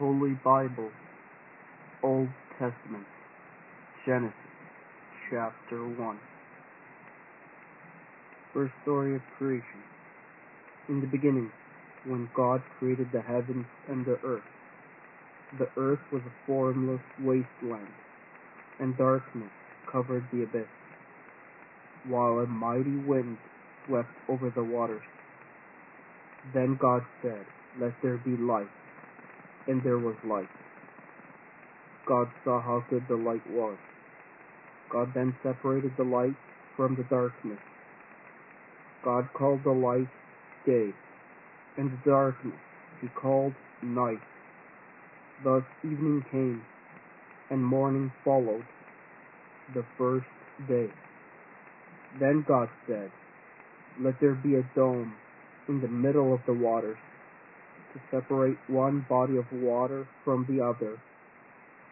Holy Bible, Old Testament, Genesis, chapter 1. First story of creation. In the beginning, when God created the heavens and the earth was a formless wasteland, and darkness covered the abyss, while a mighty wind swept over the waters. Then God said, "Let there be light," and there was light. God saw how good the light was. God then separated the light from the darkness. God called the light day, and the darkness he called night. Thus evening came, and morning followed, the first day. Then God said, "Let there be a dome in the middle of the waters, to separate one body of water from the other."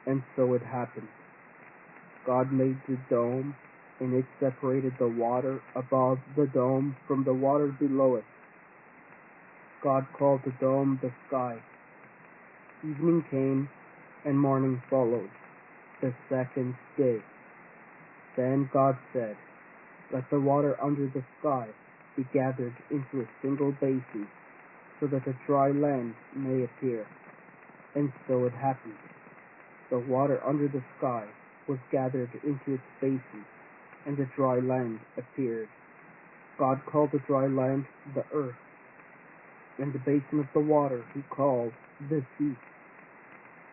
And so it happened. God made the dome, and it separated the water above the dome from the water below it. God called the dome the sky. Evening came, and morning followed, the second day. Then God said, "Let the water under the sky be gathered into a single basin, so that a dry land may appear." And so it happened. The water under the sky was gathered into its basin, and the dry land appeared. God called the dry land the earth, and the basin of the water he called the sea.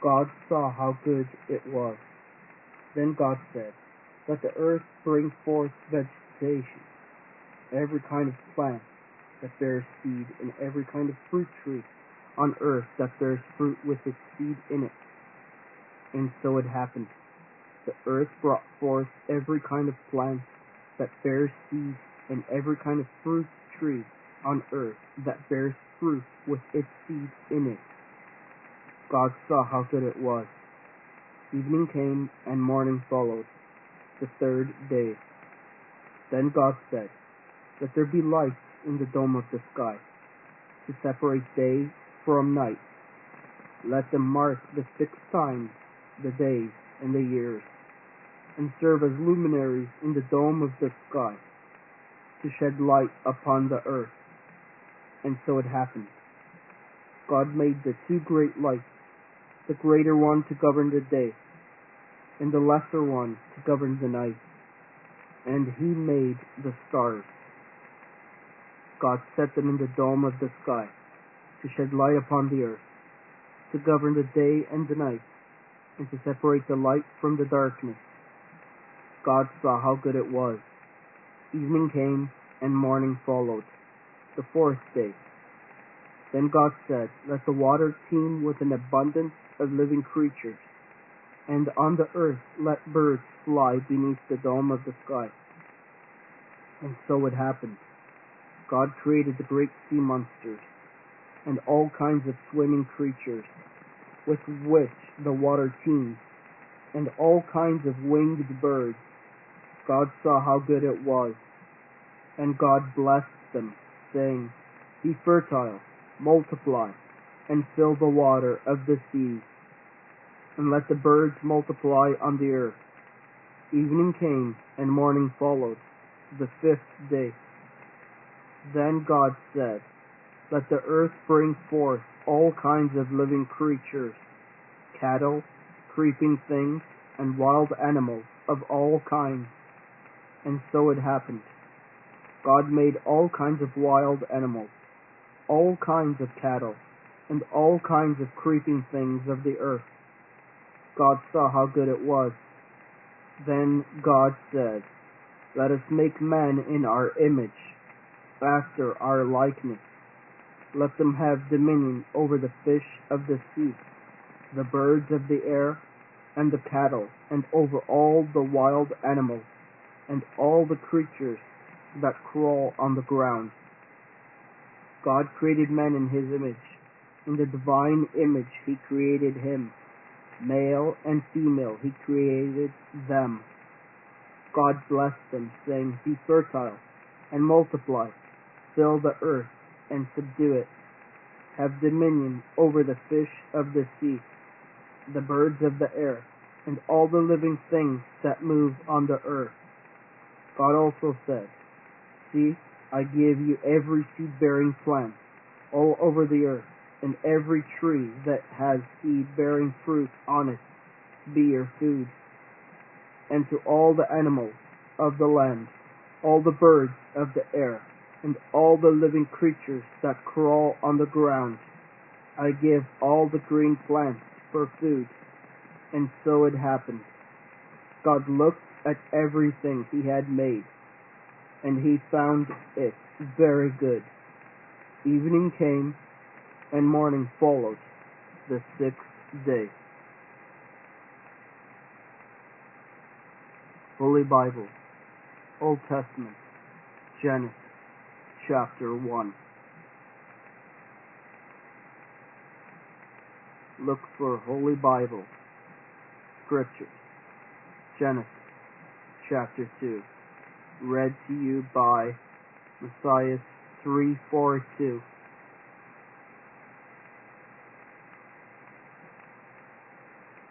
God saw how good it was. Then God said, "Let the earth bring forth vegetation, every kind of plant that bears seed, and every kind of fruit tree on earth that bears fruit with its seed in it." And so it happened. The earth brought forth every kind of plant that bears seed, and every kind of fruit tree on earth that bears fruit with its seed in it. God saw how good it was. Evening came, and morning followed, the third day. Then God said, "Let there be lights in the dome of the sky, to separate day from night. Let them mark the 6 times the days and the years, and serve as luminaries in the dome of the sky, to shed light upon the earth." And so it happened. God made the 2 great lights, the greater one to govern the day, and the lesser one to govern the night. And he made the stars. God set them in the dome of the sky, to shed light upon the earth, to govern the day and the night, and to separate the light from the darkness. God saw how good it was. Evening came, and morning followed, the 4th day. Then God said, "Let the water teem with an abundance of living creatures, and on the earth let birds fly beneath the dome of the sky." And so it happened. God created the great sea monsters, and all kinds of swimming creatures, with which the water teems, and all kinds of winged birds. God saw how good it was. And God blessed them, saying, "Be fertile, multiply, and fill the water of the seas, and let the birds multiply on the earth." Evening came, and morning followed, the 5th day. Then God said, "Let the earth bring forth all kinds of living creatures, cattle, creeping things, and wild animals of all kinds." And so it happened. God made all kinds of wild animals, all kinds of cattle, and all kinds of creeping things of the earth. God saw how good it was. Then God said, "Let us make man in our image, after our likeness. Let them have dominion over the fish of the sea, the birds of the air, and the cattle, and over all the wild animals, and all the creatures that crawl on the ground." God created man in his image. In the divine image he created him. Male and female he created them. God blessed them, saying, "Be fertile, and multiply, fill the earth, and subdue it. have dominion over the fish of the sea, the birds of the air, and all the living things that move on the earth. God also said, See, I give you every seed-bearing plant all over the earth, and every tree that has seed-bearing fruit on it be your food, and to all the animals of the land, all the birds of the air, and all the living creatures that crawl on the ground. I give all the green plants for food. And so it happened. God looked at everything he had made, and he found it very good. Evening came, and morning followed, the sixth day. Holy Bible, Old Testament, Genesis, chapter 1. Look for Holy Bible, Scriptures, Genesis, chapter 2, read to you by Messiah 342.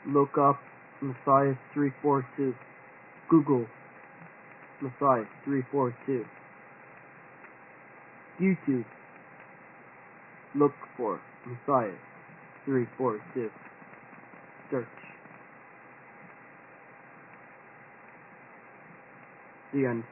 Look up Messiah 342. Google Messiah 342. YouTube. Look for Messiah 342. Search. The end.